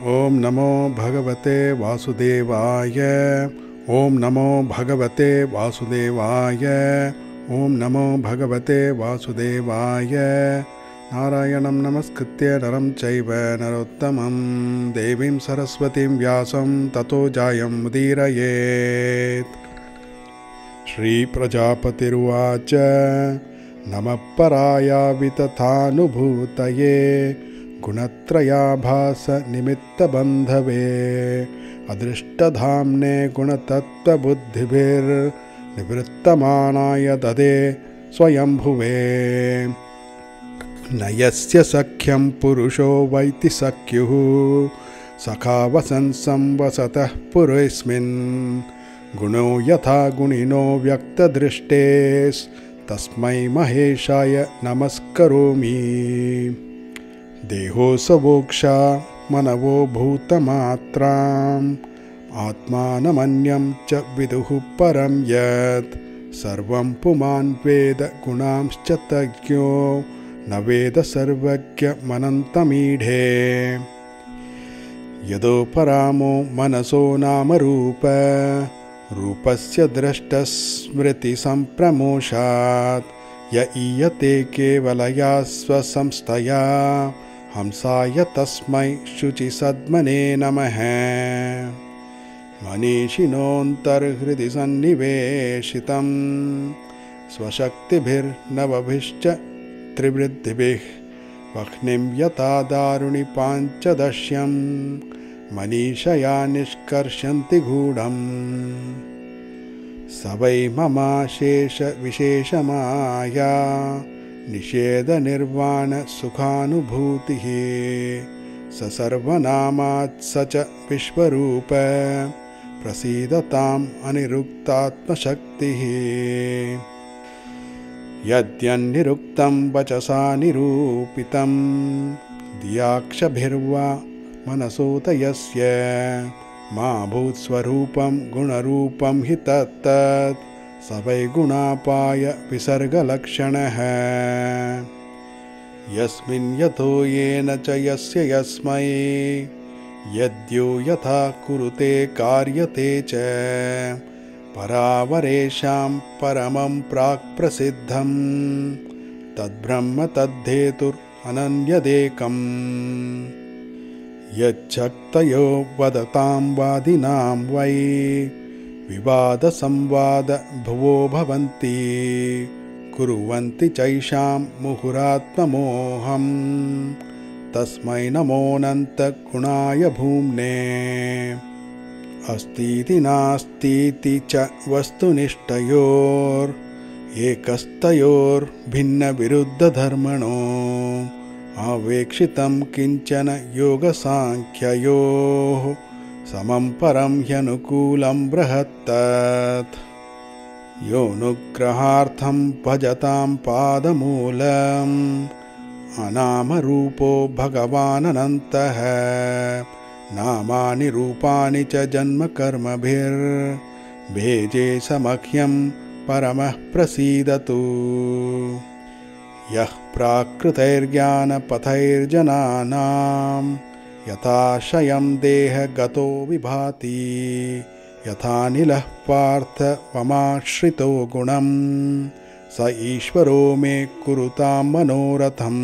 ओम नमो भगवते वासुदेवाय। ओम नमो भगवते वासुदेवाय। ओम नमो भगवते वासुदेवाय। नारायणं नमस्कृत्य नरं चैव नरोत्तमं देवीं सरस्वतीं व्यासं ततो जायमुदीरयेत्। श्रीप्रजापतिरुवाच नमः परायावितथानुभूतये गुणत्रयाभासनिमित्तबन्धवे अदृष्टधाम्ने गुणतत्त्वबुद्धिभिर्निवृत्तमानाय ददे स्वयंभुवे। न यस्य सख्यं पुरुषो वैति सख्युः सखा वसन् वसतः पुरेऽस्मिन् गुणो यथा गुणिनो व्यक्तदृष्टेस्तस्मै महेशाय नमस्करोमि। देहोऽसवोक्षा मनवो भूतमात्राम् आत्मानमन्यं च विदुः परं यत् सर्वं पुमान् वेद गुणांश्च तज्ञो न वेद सर्वज्ञमनन्तमीढे। यदोपरामो मनसो नाम रूपस्य द्रष्टस्मृतिसम्प्रमोषात् य ईयते केवलया स्वसंस्थया हंसाय तस्मै शुचिसद्मने नमः। मनीषिणोऽन्तर्हृदि सन्निवेशितं स्वशक्तिभिर्नवभिश्च त्रिवृद्धिभिः वह्निं यथा दारुणि पाञ्चदश्यं मनीषया निष्कर्षन्ति गूढम्। स वै ममाशेषविशेषमाया निषेधनिर्वाणसुखानुभूतिः स सर्वनामात् स च विश्वरूप प्रसीदताम् अनिरुक्तात्मशक्तिः। यद्यन्निरुक्तं वचसा निरूपितं दियाक्षभिर्वा मनसोतयस्य मा भूत्स्वरूपं गुणरूपं हि तत्तत् स वै गुणापाय विसर्गलक्षणः। यस्मिन् यथो येन च यस्य यस्मै यद्यो यथा कुरुते कार्यते च परावरेषां परमं प्राक्प्रसिद्धं तद्ब्रह्म तद्धेतुरनन्यदेकम्। यच्छक्तयो वदतां वादिनां वै विवादसंवाद भुवो भवन्ति कुर्वन्ति चैषां मुहुरात्ममोहं तस्मै नमोऽनन्तगुणाय भूम्ने। अस्तीति नास्तीति च वस्तुनिष्ठयोरेकस्तयोर्भिन्नविरुद्धधर्मणो अवेक्षितं किञ्चन योगसाङ्ख्ययोः समं परं ह्यनुकूलं बृहत्तत्। योऽनुग्रहार्थं भजतां पादमूलम् अनामरूपो भगवानन्तः नामानि रूपाणि च जन्मकर्मभिर्भेजे समह्यं परमः प्रसीदतु। यः प्राकृतैर्ज्ञानपथैर्जनानां यथाशयं देहगतो विभाति यथानिलः पार्थ ममाश्रितो गुणं स ईश्वरो मे कुरुतां मनोरथम्।